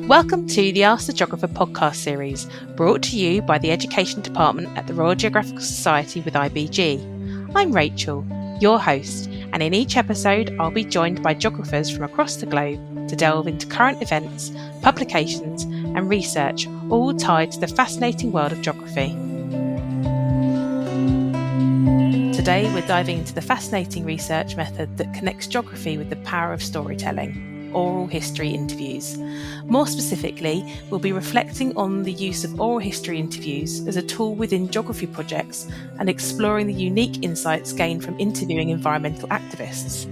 Welcome to the Ask the Geographer podcast series, brought to you by the Education Department at the Royal Geographical Society with IBG. I'm Rachel, your host, and in each episode I'll be joined by geographers from across the globe to delve into current events, publications and research, all tied to the fascinating world of geography. Today we're diving into the fascinating research method that connects geography with the power of storytelling: oral history interviews. More specifically, we'll be reflecting on the use of oral history interviews as a tool within geography projects and exploring the unique insights gained from interviewing environmental activists.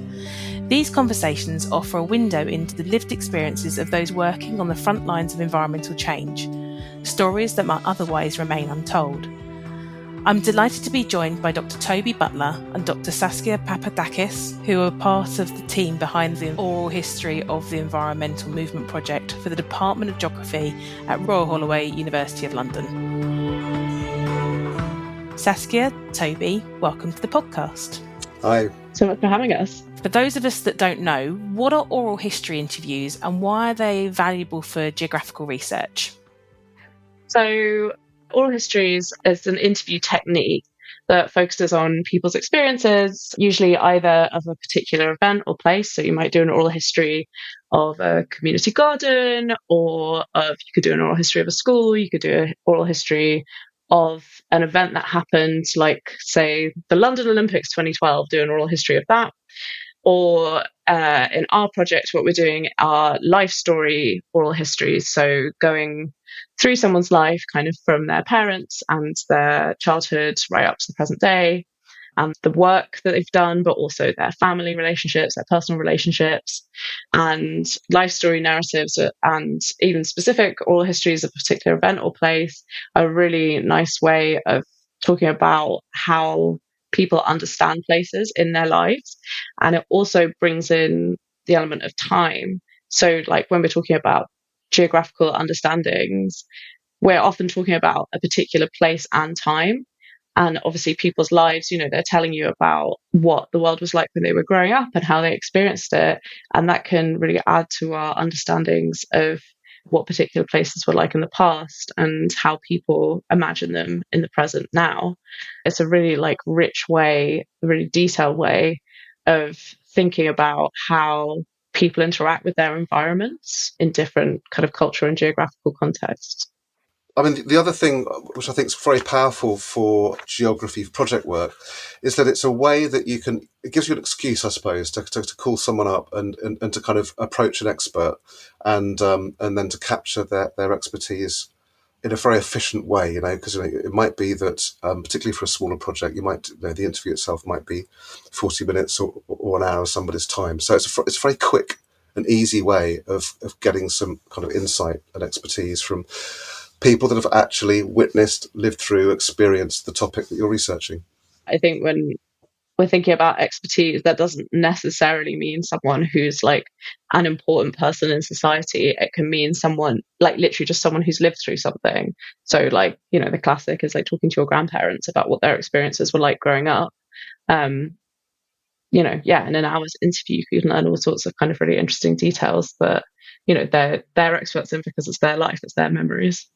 These conversations offer a window into the lived experiences of those working on the front lines of environmental change, stories that might otherwise remain untold. I'm delighted to be joined by Dr. Toby Butler and Dr. Saskia Papadakis, who are part of the team behind the oral history of the environmental movement project for the Department of Geography at Royal Holloway University of London. Saskia, Toby, welcome to the podcast. Hi. So much for having us. For those of us that don't know, what are oral history interviews and why are they valuable for geographical research? So oral histories is an interview technique that focuses on people's experiences, usually either of a particular event or place. So you might do an oral history of a community garden, you could do an oral history of a school, you could do an oral history of an event that happened, like, say, the London Olympics 2012, do an oral history of that. Or in our project, what we're doing are life story oral histories. So going through someone's life, kind of from their parents and their childhood right up to the present day, and the work that they've done, but also their family relationships, their personal relationships, and life story narratives, and even specific oral histories of a particular event or place are a really nice way of talking about how people understand places in their lives. And it also brings in the element of time. So like when we're talking about geographical understandings, we're often talking about a particular place and time. And obviously people's lives, they're telling you about what the world was like when they were growing up and how they experienced it. And that can really add to our understandings of what particular places were like in the past and how people imagine them in the present now. It's a really rich way, a really detailed way of thinking about how people interact with their environments in different kind of cultural and geographical contexts. I mean, the other thing which I think is very powerful for geography project work is that it's a way that it gives you an excuse, I suppose, to call someone up and to kind of approach an expert and then to capture their expertise in a very efficient way, because it might be that, particularly for a smaller project, the interview itself might be 40 minutes or an hour of somebody's time. So it's a very quick and easy way of getting some kind of insight and expertise from people that have actually witnessed, lived through, experienced the topic that you're researching. I think when we're thinking about expertise, that doesn't necessarily mean someone who's an important person in society. It can mean someone literally just someone who's lived through something. So the classic is talking to your grandparents about what their experiences were like growing up. In an hour's interview, you can learn all sorts of kind of really interesting details that, they're experts in because it's their life, it's their memories.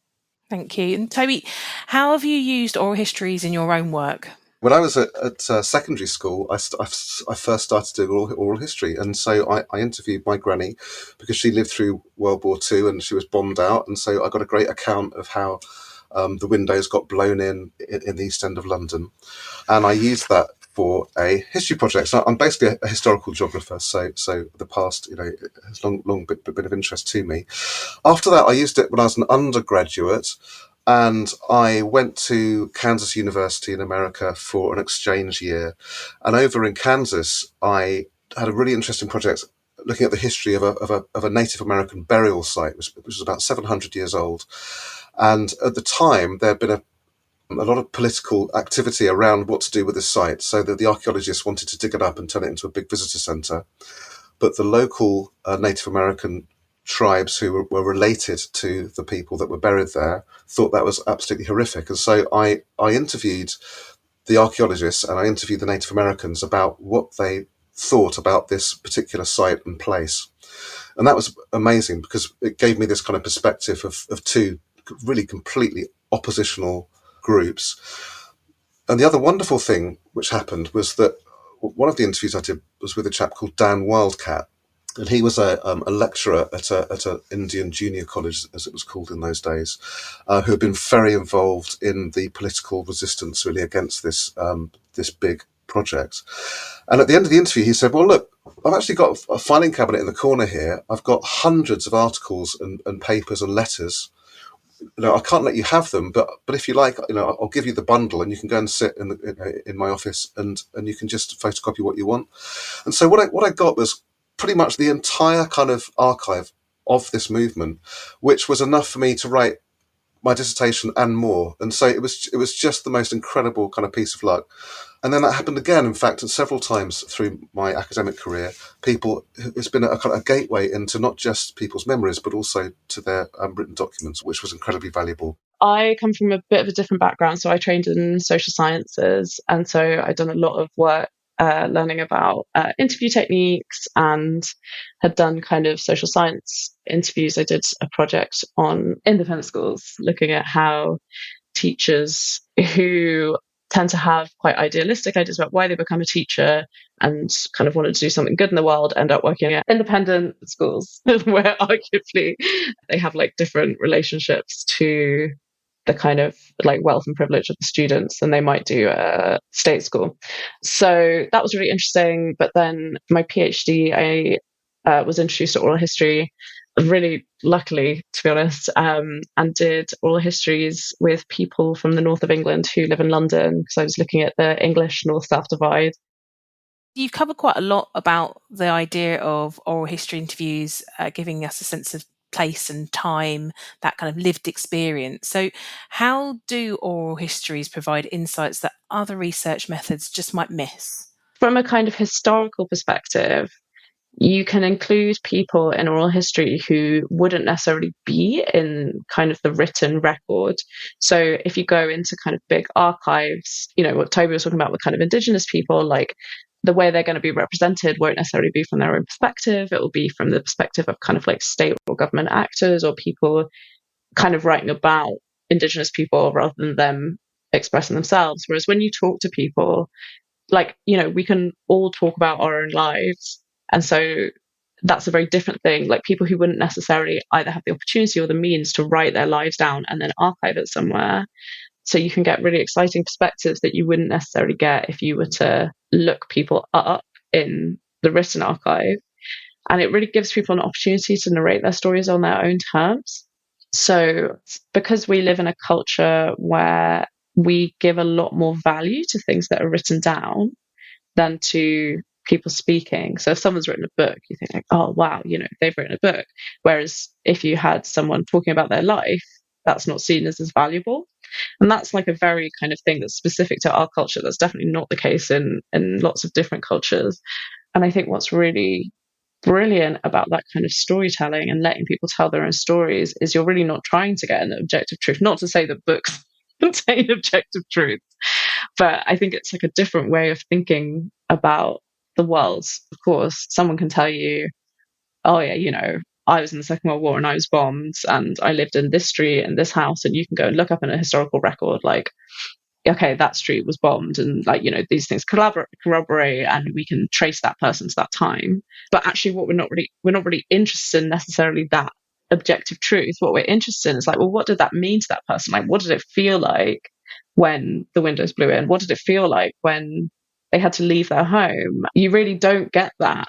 Thank you. And Toby, how have you used oral histories in your own work? When I was at secondary school, I first started doing oral history. And so I interviewed my granny because she lived through World War II and she was bombed out. And so I got a great account of how the windows got blown in the East End of London. And I used that for a history project. So I'm basically a historical geographer. So the past, has long been of interest to me. After that, I used it when I was an undergraduate. And I went to Kansas University in America for an exchange year. And over in Kansas, I had a really interesting project looking at the history of a Native American burial site, which was about 700 years old. And at the time, there had been a lot of political activity around what to do with this site. So that the archaeologists wanted to dig it up and turn it into a big visitor centre. But the local Native American tribes who were related to the people that were buried there thought that was absolutely horrific. And so I interviewed the archaeologists and I interviewed the Native Americans about what they thought about this particular site and place. And that was amazing because it gave me this kind of perspective of two really completely oppositional groups. And the other wonderful thing which happened was that one of the interviews I did was with a chap called Dan Wildcat. And he was a lecturer at an Indian junior college, as it was called in those days, who had been very involved in the political resistance really against this big project. And at the end of the interview, he said, well, look, I've actually got a filing cabinet in the corner here. I've got hundreds of articles and papers and letters. I can't let you have them, but if you like, I'll give you the bundle and you can go and sit in my office and you can just photocopy what you want. And so what I got was pretty much the entire kind of archive of this movement, which was enough for me to write my dissertation and more. And so it was just the most incredible kind of piece of luck. And then that happened again, in fact, several times through my academic career. It's been a kind of a gateway into not just people's memories, but also to their written documents, which was incredibly valuable. I come from a bit of a different background. So I trained in social sciences. And so I'd done a lot of work learning about interview techniques and had done kind of social science interviews. I did a project on independent schools, looking at how teachers who tend to have quite idealistic ideas about why they become a teacher and kind of wanted to do something good in the world end up working at independent schools where arguably they have like different relationships to the kind of like wealth and privilege of the students than they might do at state school. So that was really interesting. But then my PhD, I was introduced to oral history, really luckily, to be honest, and did oral histories with people from the north of England who live in London, because I was looking at the English north-south divide. You've covered quite a lot about the idea of oral history interviews, giving us a sense of place and time, that kind of lived experience. So how do oral histories provide insights that other research methods just might miss? From a kind of historical perspective, you can include people in oral history who wouldn't necessarily be in kind of the written record. So if you go into kind of big archives, what Toby was talking about with kind of Indigenous people, like the way they're going to be represented won't necessarily be from their own perspective. It will be from the perspective of kind of like state or government actors or people kind of writing about Indigenous people rather than them expressing themselves. Whereas when you talk to people, like, we can all talk about our own lives. And so that's a very different thing. Like people who wouldn't necessarily either have the opportunity or the means to write their lives down and then archive it somewhere. So you can get really exciting perspectives that you wouldn't necessarily get if you were to look people up in the written archive. And it really gives people an opportunity to narrate their stories on their own terms. So because we live in a culture where we give a lot more value to things that are written down than to people speaking. So if someone's written a book, you think like, oh, wow, they've written a book. Whereas if you had someone talking about their life, that's not seen as valuable. And that's like a very kind of thing that's specific to our culture. That's definitely not the case in lots of different cultures. And I think what's really brilliant about that kind of storytelling and letting people tell their own stories is you're really not trying to get an objective truth. Not to say that books contain objective truth, but I think it's like a different way of thinking about the world. Of course, someone can tell you, oh yeah, I was in the Second World War and I was bombed and I lived in this street and this house, and you can go and look up in a historical record like, okay, that street was bombed and like, these things corroborate and we can trace that person to that time. But actually what we're not really interested in necessarily that objective truth. What we're interested in is like, well, what did that mean to that person? Like, what did it feel like when the windows blew in? What did it feel like when they had to leave their home? You really don't get that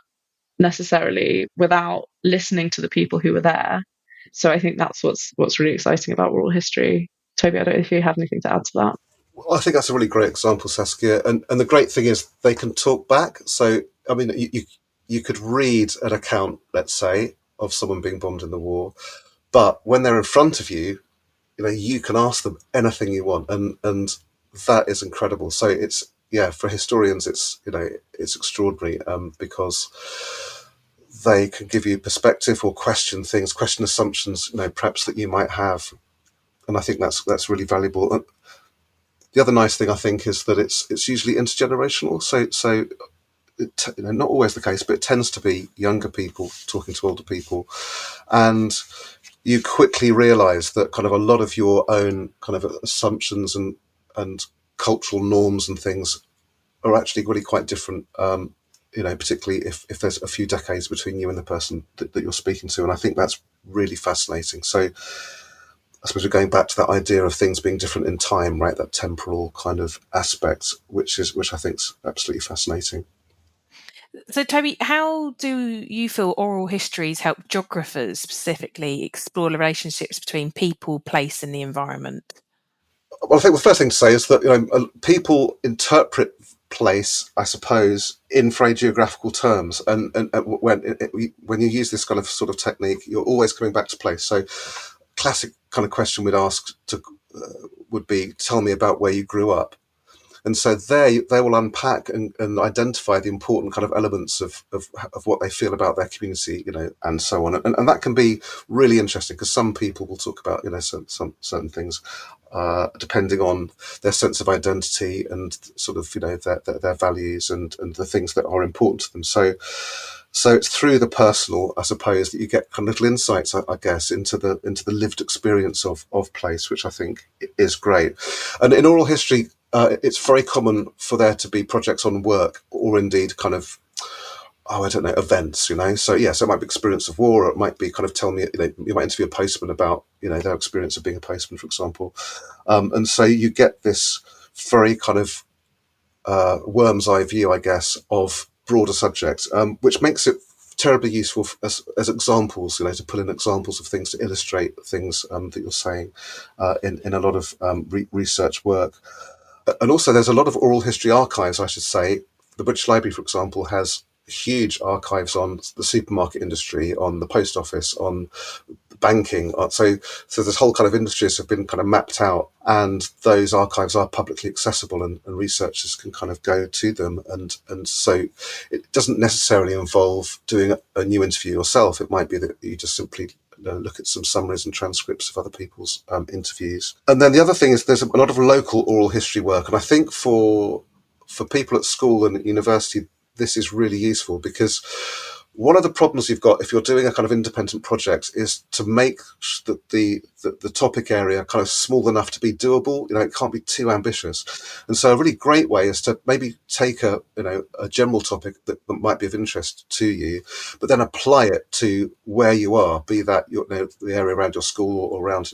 necessarily without listening to the people who were there. So I think that's what's really exciting about oral history. Toby, I don't know if you have anything to add to that. Well, I think that's a really great example, Saskia. And the great thing is they can talk back. So, I mean, you could read an account, let's say, of someone being bombed in the war, but when they're in front of you, you can ask them anything you want, and that is incredible. So it's, for historians, it's extraordinary because they can give you perspective or question things, question assumptions, perhaps that you might have, and I think that's really valuable. And the other nice thing I think is that it's usually intergenerational. So not always the case, but it tends to be younger people talking to older people. And you quickly realize that kind of a lot of your own kind of assumptions and cultural norms and things are actually really quite different, particularly if there's a few decades between you and the person that you're speaking to. And I think that's really fascinating. So I suppose we're going back to that idea of things being different in time, right? That temporal kind of aspect, which I think is absolutely fascinating. So, Toby, how do you feel oral histories help geographers specifically explore the relationships between people, place, and the environment? Well, I think the first thing to say is that people interpret place, I suppose, in very geographical terms, and when you use this kind of sort of technique, you're always coming back to place. So, classic kind of question we'd ask would be, "Tell me about where you grew up." And so they will unpack and identify the important kind of elements of what they feel about their community, and so on. And that can be really interesting because some people will talk about, some certain things, depending on their sense of identity and sort of, their values and the things that are important to them. So it's through the personal, I suppose, that you get kind of little insights, I guess, into the lived experience of place, which I think is great. And in oral history, it's very common for there to be projects on work or indeed kind of, events, So it might be experience of war, or it might be kind of tell me, you might interview a postman about, their experience of being a postman, for example. And so you get this very kind of worm's eye view, I guess, of broader subjects, which makes it terribly useful as examples, to pull in examples of things to illustrate things that you're saying in a lot of research work. And also there's a lot of oral history archives, I should say. The British Library, for example, has huge archives on the supermarket industry, on the post office, on banking. So this whole kind of industries have been kind of mapped out, and those archives are publicly accessible, and researchers can kind of go to them. And so it doesn't necessarily involve doing a new interview yourself. It might be that you just simply look at some summaries and transcripts of other people's interviews. And then the other thing is there's a lot of local oral history work. And I think for people at school and at university, this is really useful, because one of the problems you've got if you're doing a kind of independent project is to make the topic area kind of small enough to be doable. It can't be too ambitious. And so a really great way is to maybe take a general topic that might be of interest to you, but then apply it to where you are, be that the area around your school or around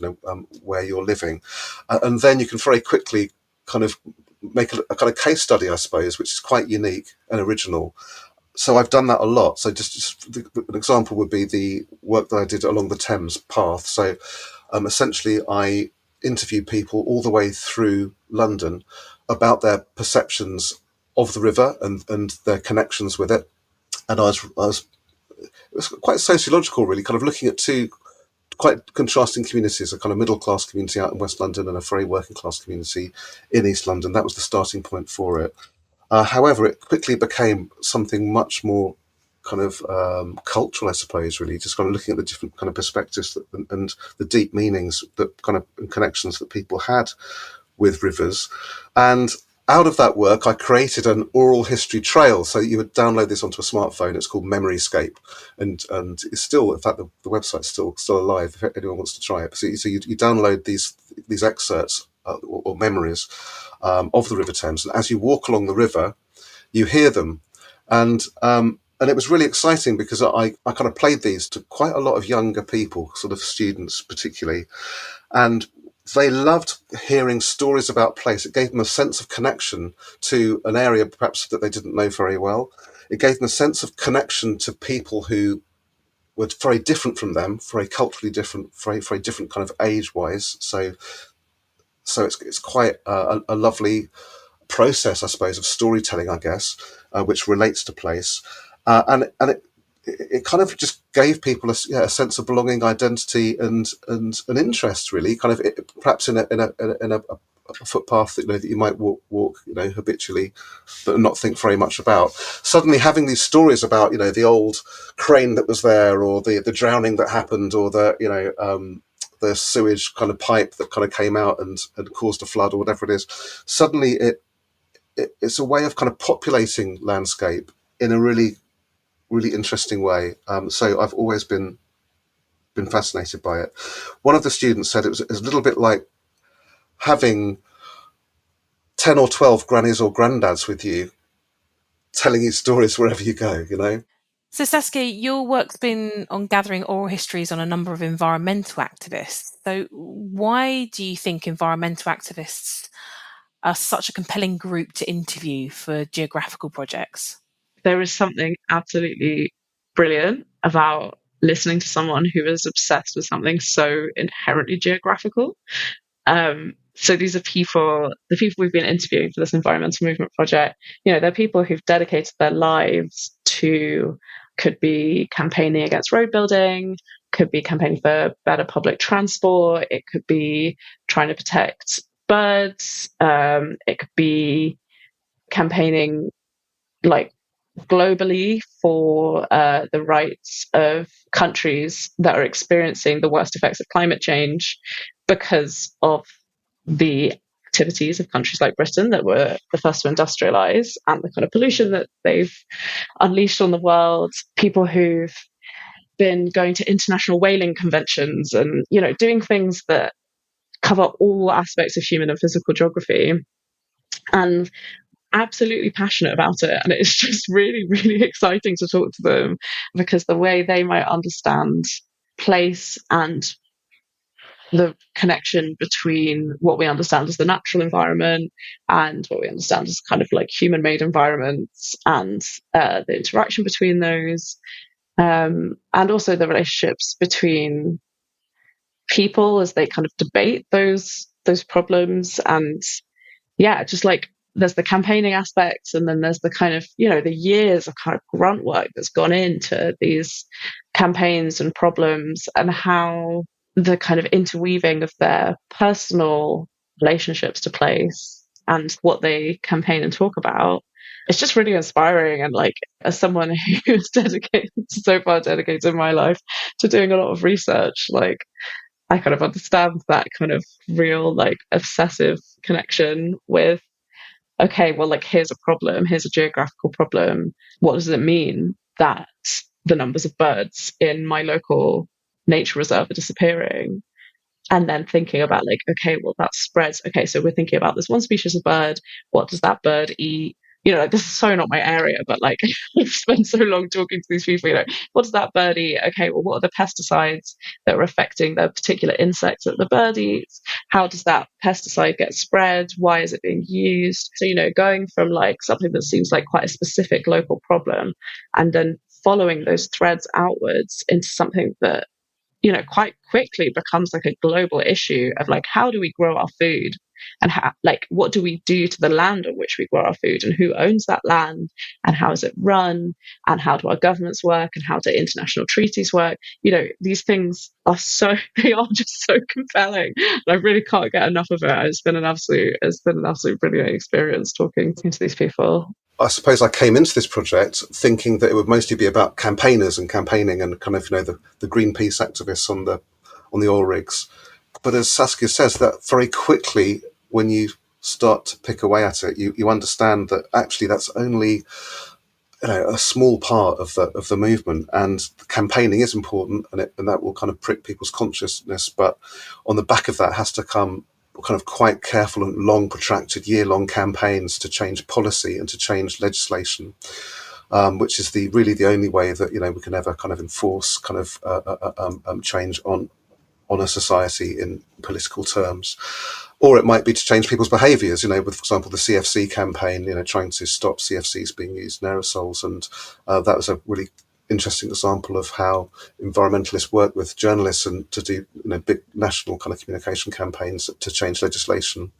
where you're living, and then you can very quickly kind of make a kind of case study, I suppose, which is quite unique and original. So I've done that a lot. So just an example would be the work that I did along the Thames path. So essentially I interviewed people all the way through London about their perceptions of the river and their connections with it. And it was quite sociological, really, kind of looking at two quite contrasting communities, a kind of middle class community out in West London and a very working class community in East London. That was the starting point for it. However, it quickly became something much more kind of cultural, I suppose, really, just kind of looking at the different kind of perspectives and the deep meanings that kind of and connections that people had with rivers. And out of that work, I created an oral history trail. So you would download this onto a smartphone. It's called Memoryscape, and it's still, in fact, the website's still alive if anyone wants to try it. So you download these excerpts or memories of the River Thames, and as you walk along the river, you hear them, and it was really exciting because I kind of played these to quite a lot of younger people, sort of students particularly, and they loved hearing stories about place. It gave them a sense of connection to an area perhaps that they didn't know very well. It gave them a sense of connection to people who were very different from them, very culturally different, very, very different kind of age-wise. So it's quite a lovely process, I suppose, of storytelling, I guess, which relates to place. And it kind of just gave people a sense of belonging, identity, and an interest, really. Kind of perhaps in a footpath that you might walk habitually, but not think very much about. Suddenly, having these stories about the old crane that was there, or the drowning that happened, or the sewage kind of pipe that kind of came out and caused a flood, or whatever it is. Suddenly, it's a way of kind of populating landscape in a really, really interesting way. So I've always been fascinated by it. One of the students said it was a little bit like having 10 or 12 grannies or granddads with you, telling you stories wherever you go, you know? So, Saskia, your work's been on gathering oral histories on a number of environmental activists. So, why do you think environmental activists are such a compelling group to interview for geographical projects? There is something absolutely brilliant about listening to someone who is obsessed with something so inherently geographical. So these are the people we've been interviewing for this environmental movement project. They're people who've dedicated their lives to, could be campaigning against road building, could be campaigning for better public transport, it could be trying to protect birds, it could be campaigning like globally for the rights of countries that are experiencing the worst effects of climate change because of the activities of countries like Britain that were the first to industrialize and the kind of pollution that they've unleashed on the world. People who've been going to international whaling conventions and, doing things that cover all aspects of human and physical geography. And absolutely passionate about it, and it's just really, really exciting to talk to them because the way they might understand place and the connection between what we understand as the natural environment and what we understand as kind of like human-made environments, and the interaction between those, and also the relationships between people as they kind of debate those problems. And yeah, just like there's the campaigning aspects, and then there's the kind of, the years of kind of grunt work that's gone into these campaigns and problems, and how the kind of interweaving of their personal relationships to place and what they campaign and talk about. It's just really inspiring. And like, as someone who's dedicated my life to doing a lot of research, like I kind of understand that kind of real, like, obsessive connection with, okay, well, like, here's a problem, here's a geographical problem. What does it mean that the numbers of birds in my local nature reserve are disappearing? And then thinking about, like, okay, well, that spreads. Okay, so we're thinking about this one species of bird. What does that bird eat? Like, this is so not my area, but like, I've spent so long talking to these people, what does that bird eat? Okay, well, what are the pesticides that are affecting the particular insects that the bird eats? How does that pesticide get spread? Why is it being used? So, going from like something that seems like quite a specific local problem and then following those threads outwards into something that, quite quickly becomes like a global issue of like, how do we grow our food? And how, like, what do we do to the land on which we grow our food, and who owns that land, and how is it run, and how do our governments work, and how do international treaties work? These things are they are just so compelling. And I really can't get enough of it. It's been an absolute brilliant experience talking to these people. I suppose I came into this project thinking that it would mostly be about campaigners and campaigning and kind of, the Greenpeace activists on the oil rigs. But as Saskia says, that very quickly, when you start to pick away at it, you understand that actually that's only, a small part of the movement, and the campaigning is important, and that will kind of prick people's consciousness. But on the back of that has to come kind of quite careful and long, protracted, year-long campaigns to change policy and to change legislation, which is really the only way that we can ever kind of enforce kind of change on a society in political terms. Or it might be to change people's behaviours, with, for example, the CFC campaign, trying to stop CFCs being used in aerosols. And that was a really interesting example of how environmentalists work with journalists and to do big national kind of communication campaigns to change legislation.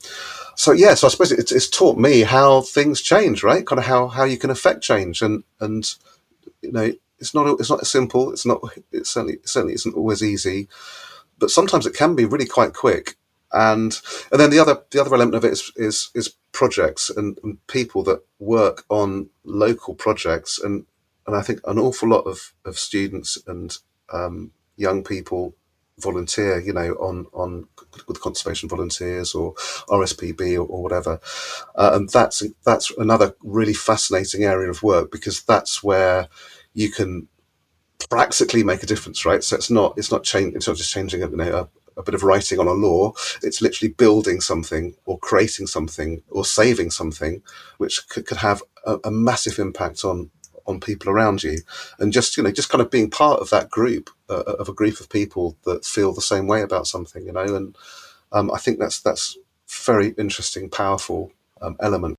So I suppose it's taught me how things change, right? Kind of how you can affect change, and it's not simple. It certainly isn't always easy, but sometimes it can be really quite quick. And then the other element of it is projects and people that work on local projects, and I think an awful lot of students and young people volunteer, on with conservation volunteers or RSPB or whatever. And that's another really fascinating area of work, because that's where you can practically make a difference, right? So it's not just changing a bit of writing on a law. It's literally building something or creating something or saving something, which could have a massive impact on people around you. And just kind of being part of that group, of a group of people that feel the same way about something, and I think that's very interesting, powerful element.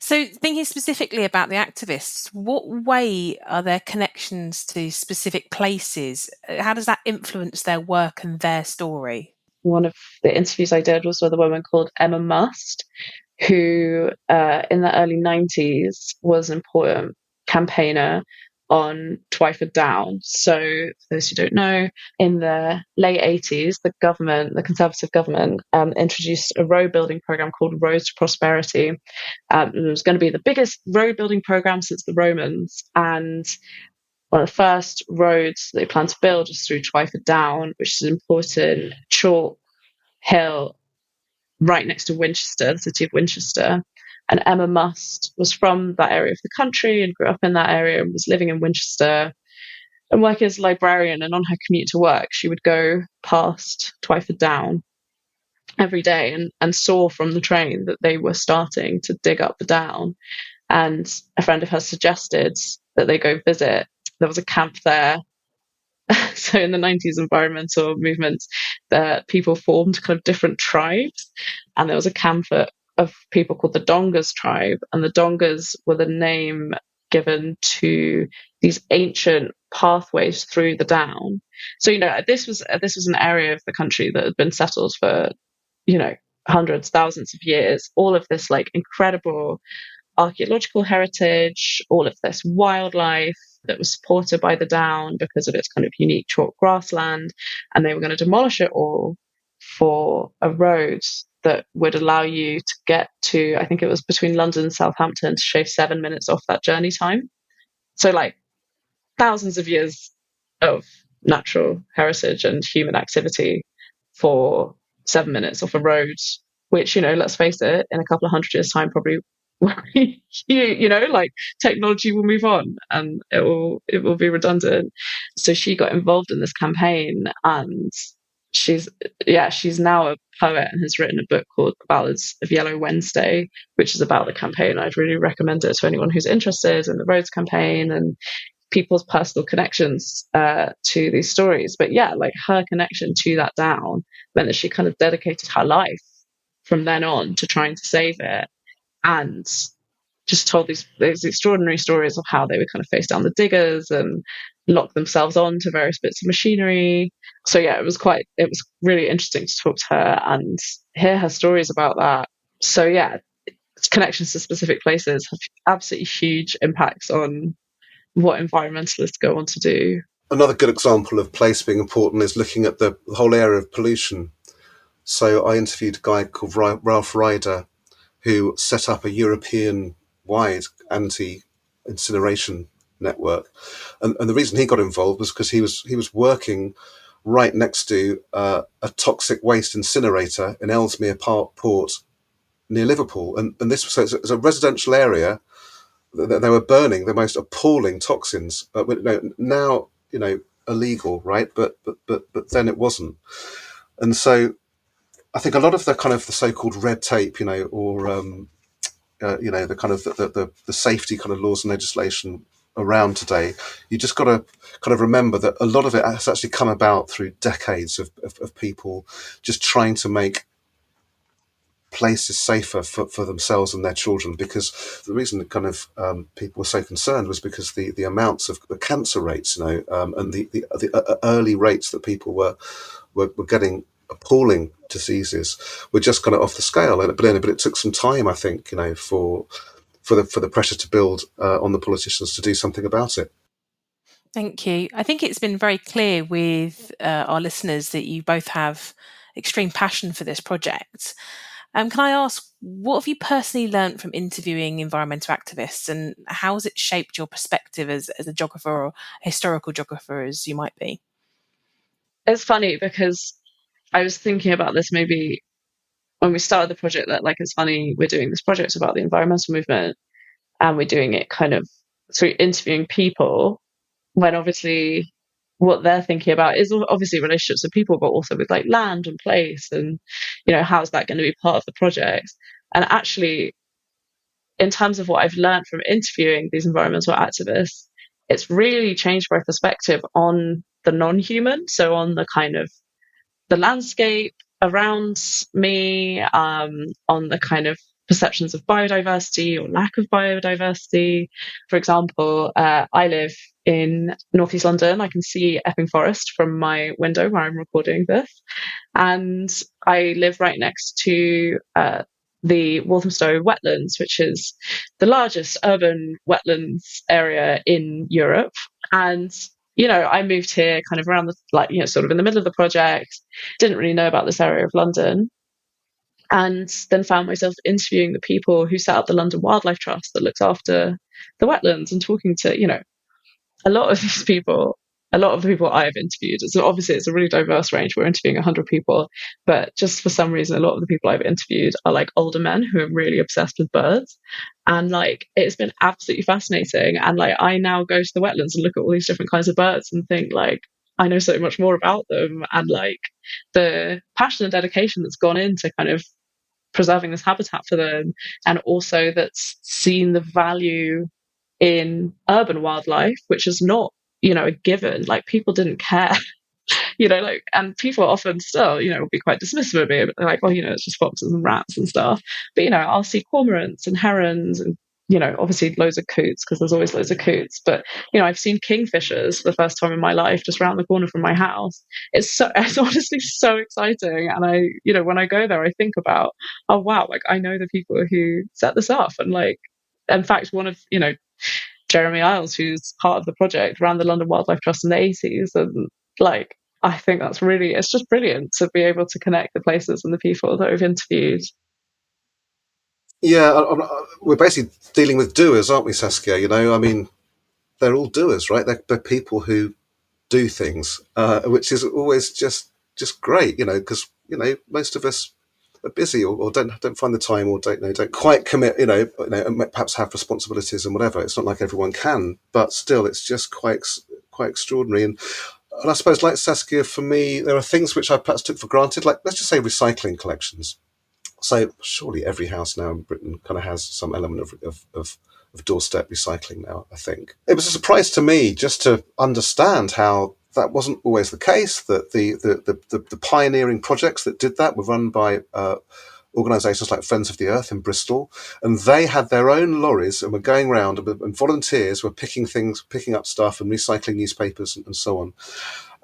So, thinking specifically about the activists, what way are their connections to specific places? How does that influence their work and their story? One of the interviews I did was with a woman called Emma Must, who in the early 90s was an important campaigner on Twyford Down. So, for those who don't know, in the late 80s, the Conservative government, introduced a road building program called Roads to Prosperity. It was going to be the biggest road building program since the Romans. And one of the first roads they planned to build was through Twyford Down, which is an important chalk hill right next to Winchester, the city of Winchester. And Emma Must was from that area of the country and grew up in that area and was living in Winchester and working as a librarian. And on her commute to work, she would go past Twyford Down every day and saw from the train that they were starting to dig up the down. And a friend of hers suggested that they go visit. There was a camp there. So in the 90s environmental movements, that people formed kind of different tribes, and there was a camp of people called the Dongas tribe, and the Dongas were the name given to these ancient pathways through the down. So this was an area of the country that had been settled for hundreds, thousands of years. All of this like incredible archaeological heritage, all of this wildlife that was supported by the Down because of its kind of unique chalk grassland, and they were going to demolish it all for a road that would allow you to get to, I think it was between London and Southampton, to shave 7 minutes off that journey time. So like thousands of years of natural heritage and human activity for 7 minutes off a road, which, let's face it, in a couple of hundred years' time, probably like technology will move on and it will be redundant. So she got involved in this campaign, and she's now a poet and has written a book called Ballads of Yellow Wednesday, which is about the campaign. I'd really recommend it to anyone who's interested in the roads campaign and people's personal connections to these stories. But yeah, like her connection to that down meant that she kind of dedicated her life from then on to trying to save it, and just told these extraordinary stories of how they would kind of face down the diggers and lock themselves on to various bits of machinery. So yeah, it was really interesting to talk to her and hear her stories about that. So yeah, connections to specific places have absolutely huge impacts on what environmentalists go on to do. Another good example of place being important is looking at the whole area of pollution. So I interviewed a guy called Ralph Ryder, who set up a European-wide anti-incineration network. And the reason he got involved was because he was working right next to a toxic waste incinerator in Ellesmere Port near Liverpool. And this was a residential area that they were burning the most appalling toxins. Now, illegal, right? But then it wasn't. And so I think a lot of the kind of the so-called red tape, or the kind of the safety kind of laws and legislation around today, you just got to kind of remember that a lot of it has actually come about through decades of people just trying to make places safer for themselves and their children. Because the reason that kind of people were so concerned was because the amounts of the cancer rates, and the early rates that people were getting appalling diseases were just kind of off the scale. But it took some time, I think, for the pressure to build on the politicians to do something about it. Thank you. I think it's been very clear with our listeners that you both have extreme passion for this project. Can I ask, what have you personally learned from interviewing environmental activists, and how has it shaped your perspective as a geographer or a historical geographer as you might be? it's funny because I was thinking about this maybe when we started the project, that like it's funny we're doing this project about the environmental movement and we're doing it kind of through interviewing people, when obviously what they're thinking about is obviously relationships with people, but also with like land and place, and how's that going to be part of the project. And actually, in terms of what I've learned from interviewing these environmental activists, it's really changed my perspective on the non-human, so on the kind of the landscape around me, on the kind of perceptions of biodiversity or lack of biodiversity. For example, I live in northeast London. I can see Epping Forest from my window where I'm recording this, and I live right next to the Walthamstow wetlands, which is the largest urban wetlands area in Europe. And I moved here kind of around sort of in the middle of the project, didn't really know about this area of London, and then found myself interviewing the people who set up the London Wildlife Trust that looks after the wetlands, and talking to, a lot of these people, a lot of the people I have interviewed. So obviously it's a really diverse range. We're interviewing 100 people, but just for some reason, a lot of the people I've interviewed are like older men who are really obsessed with birds. And like, it's been absolutely fascinating. And like, I now go to the wetlands and look at all these different kinds of birds and think like, I know so much more about them, and like the passion and dedication that's gone into kind of preserving this habitat for them, and also that's seen the value in urban wildlife, which is not, a given. Like, people didn't care, and people often still, will be quite dismissive of it. But they're like, well, it's just foxes and rats and stuff. But, I'll see cormorants and herons and, obviously loads of coots, because there's always loads of coots. But, I've seen kingfishers for the first time in my life just around the corner from my house. It's honestly so exciting. And I, when I go there, I think about, oh, wow, like I know the people who set this up. And like, in fact, one of, Jeremy Isles, who's part of the project, ran the London Wildlife Trust in the 80s. And like, I think it's just brilliant to be able to connect the places and the people that we've interviewed. Yeah, we're basically dealing with doers, aren't we, Saskia? I mean, they're all doers, right? They're people who do things, which is always just great, because most of us are busy, or don't find the time, or don't quite commit, perhaps have responsibilities and whatever. It's not like everyone can, but still, it's just quite extraordinary. And I suppose, like Saskia, for me, there are things which I perhaps took for granted, like let's just say recycling collections. So surely every house now in Britain kind of has some element of doorstep recycling now, I think. It was a surprise to me just to understand how that wasn't always the case, that the pioneering projects that did that were run by organisations like Friends of the Earth in Bristol, and they had their own lorries and were going around, and volunteers were picking up stuff and recycling newspapers and so on.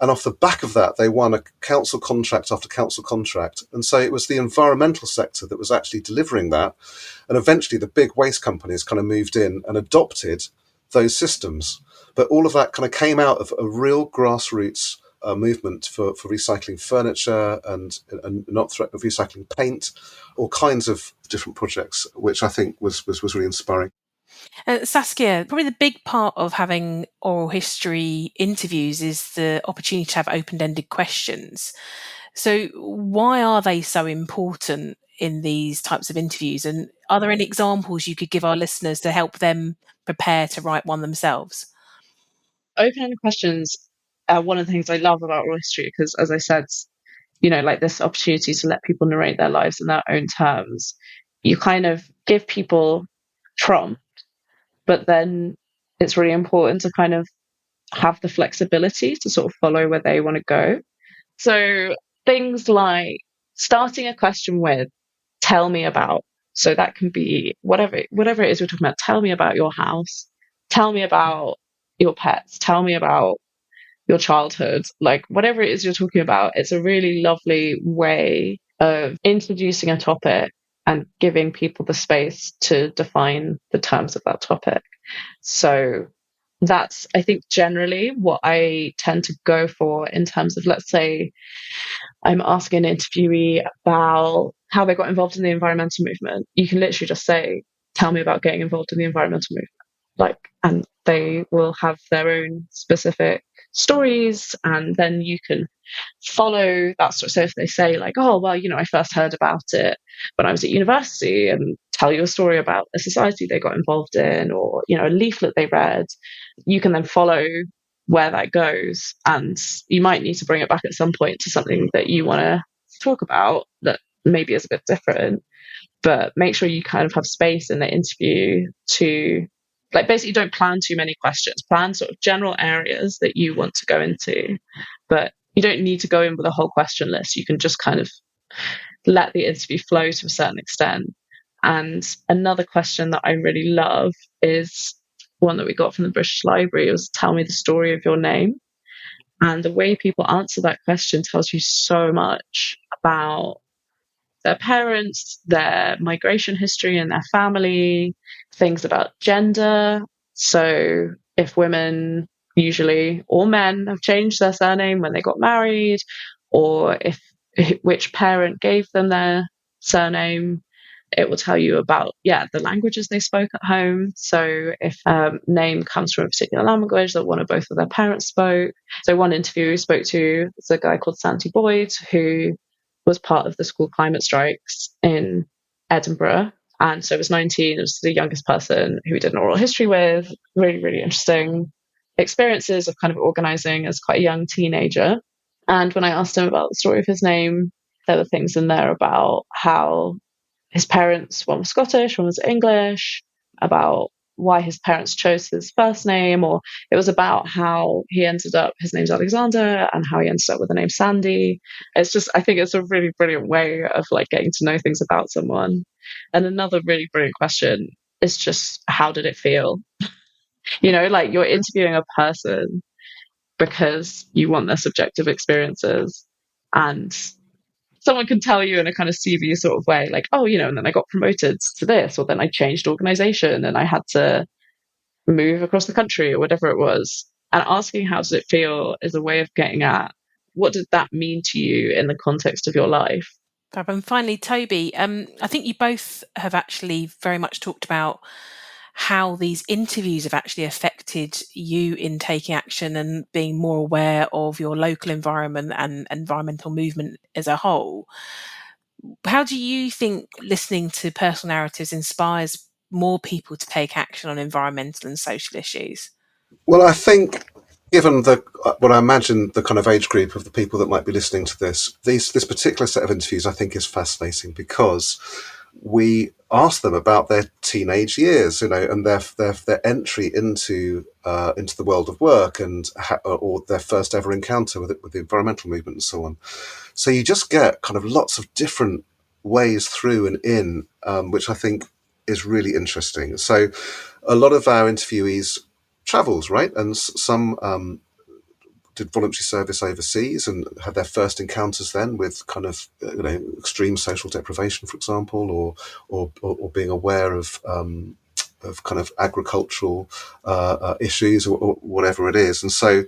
And off the back of that, they won a council contract after council contract. And so it was the environmental sector that was actually delivering that. And eventually the big waste companies kind of moved in and adopted those systems. But all of that kind of came out of a real grassroots movement for recycling furniture and not recycling paint, all kinds of different projects, which I think was really inspiring. Saskia, probably the big part of having oral history interviews is the opportunity to have open-ended questions. So why are they so important in these types of interviews? And are there any examples you could give our listeners to help them prepare to write one themselves? Open-ended questions are one of the things I love about oral history, because, as I said, like this opportunity to let people narrate their lives in their own terms. You kind of give people prompt, but then it's really important to kind of have the flexibility to sort of follow where they want to go. So things like starting a question with, tell me about. So that can be whatever it is we're talking about. Tell me about your house. Tell me about your pets. Tell me about your childhood. Like, whatever it is you're talking about, it's a really lovely way of introducing a topic and giving people the space to define the terms of that topic. So that's, I think, generally what I tend to go for in terms of, let's say, I'm asking an interviewee about how they got involved in the environmental movement. You can literally just say, tell me about getting involved in the environmental movement. and they will have their own specific stories, and then you can follow that story. So if they say like, oh, well, I first heard about it when I was at university, and tell you a story about a society they got involved in, or, a leaflet they read, you can then follow where that goes. And you might need to bring it back at some point to something that you want to talk about that maybe is a bit different, but make sure you kind of have space in the interview to, like, basically don't plan too many questions. Plan sort of general areas that you want to go into, but you don't need to go in with a whole question list. You can just kind of let the interview flow to a certain extent. And another question that I really love is one that we got from the British Library. It was, tell me the story of your name. And the way people answer that question tells you so much about their parents, their migration history and their family, things about gender. So if women usually, or men, have changed their surname when they got married, or if which parent gave them their surname, it will tell you about, the languages they spoke at home. So if a name comes from a particular language that one or both of their parents spoke. So one interview we spoke to is a guy called Santi Boyd, who was part of the school climate strikes in Edinburgh. And so it was 19, it was the youngest person who we did an oral history with. Really, really interesting experiences of kind of organising as quite a young teenager. And when I asked him about the story of his name, there were things in there about how his parents, one was Scottish, one was English, about why his parents chose his first name, or it was about how he ended up, his name's Alexander, and how he ended up with the name Sandy. It's just, I think it's a really brilliant way of like getting to know things about someone. And another really brilliant question is just, how did it feel? Like you're interviewing a person because you want their subjective experiences, and someone can tell you in a kind of CV sort of way, like, oh, and then I got promoted to this, or then I changed organization and I had to move across the country, or whatever it was. And asking how does it feel is a way of getting at, what did that mean to you in the context of your life? And finally, Toby, I think you both have actually very much talked about how these interviews have actually affected you in taking action and being more aware of your local environment and environmental movement as a whole. How do you think listening to personal narratives inspires more people to take action on environmental and social issues? Well, I think, given what I imagine the kind of age group of the people that might be listening to this particular set of interviews, I think is fascinating because we ask them about their teenage years, and their entry into the world of work, and or their first ever encounter with the environmental movement and so on. So you just get kind of lots of different ways through and in, which I think is really interesting. So a lot of our interviewees travels, right, and some did voluntary service overseas and had their first encounters then with kind of extreme social deprivation, for example, or being aware of kind of agricultural issues or whatever it is. And so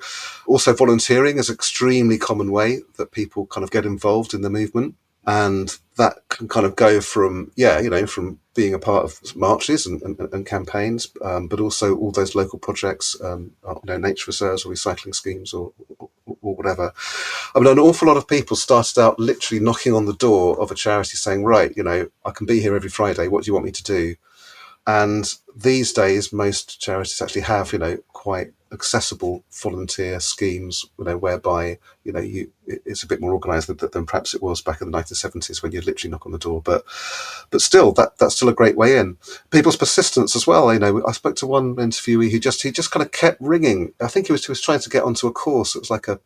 also volunteering is an extremely common way that people kind of get involved in the movement. And that can kind of go from, from being a part of marches and campaigns, but also all those local projects, nature reserves or recycling schemes or whatever. I mean, an awful lot of people started out literally knocking on the door of a charity saying, right, I can be here every Friday. What do you want me to do? And these days, most charities actually have, quite accessible volunteer schemes, whereby, it's a bit more organised than perhaps it was back in the 1970s when you'd literally knock on the door. But still, that's still a great way in. People's persistence as well. I spoke to one interviewee who just kind of kept ringing. I think he was trying to get onto a course. It was like an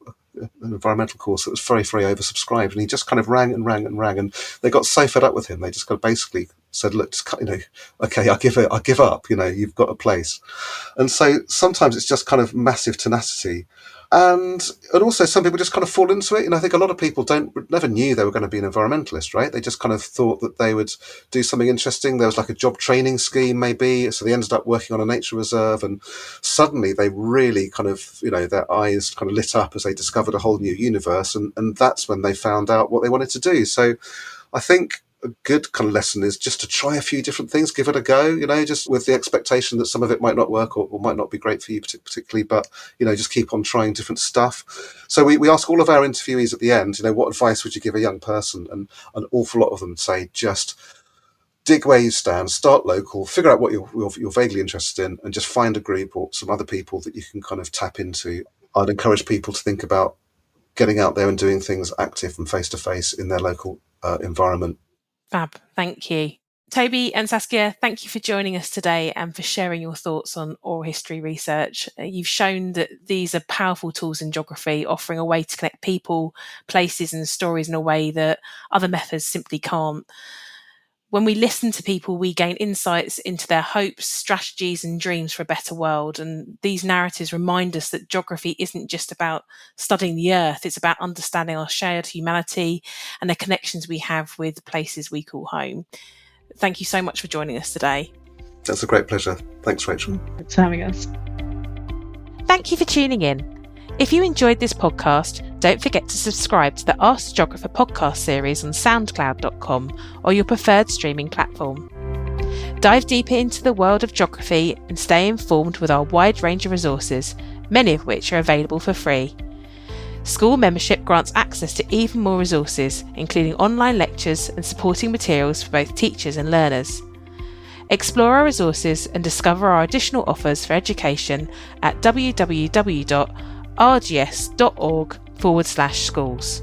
environmental course that was very, very oversubscribed, and he just kind of rang, and they got so fed up with him. They just kind of basically said, look, just okay, I give up. You've got a place. And so sometimes it's just kind of massive tenacity. And also some people just kind of fall into it. I think a lot of people never knew they were going to be an environmentalist, right? They just kind of thought that they would do something interesting. There was like a job training scheme maybe. So they ended up working on a nature reserve, and suddenly they really kind of, their eyes kind of lit up as they discovered a whole new universe. And that's when they found out what they wanted to do. So I think a good kind of lesson is just to try a few different things, give it a go, just with the expectation that some of it might not work or might not be great for you particularly, but, just keep on trying different stuff. So we ask all of our interviewees at the end, what advice would you give a young person? And an awful lot of them say, just dig where you stand, start local, figure out what you're vaguely interested in, and just find a group or some other people that you can kind of tap into. I'd encourage people to think about getting out there and doing things active and face-to-face in their local environment. Fab, thank you. Toby and Saskia, thank you for joining us today and for sharing your thoughts on oral history research. You've shown that these are powerful tools in geography, offering a way to connect people, places and stories in a way that other methods simply can't. When we listen to people, we gain insights into their hopes, strategies and dreams for a better world. And these narratives remind us that geography isn't just about studying the earth, it's about understanding our shared humanity and the connections we have with places we call home. Thank you so much for joining us today. That's a great pleasure. Thanks, Rachel. Thanks for having us. Thank you for tuning in. If you enjoyed this podcast, don't forget to subscribe to the Ask the Geographer podcast series on soundcloud.com or your preferred streaming platform. Dive deeper into the world of geography and stay informed with our wide range of resources, many of which are available for free. School membership grants access to even more resources, including online lectures and supporting materials for both teachers and learners. Explore our resources and discover our additional offers for education at www.rgs.org/schools.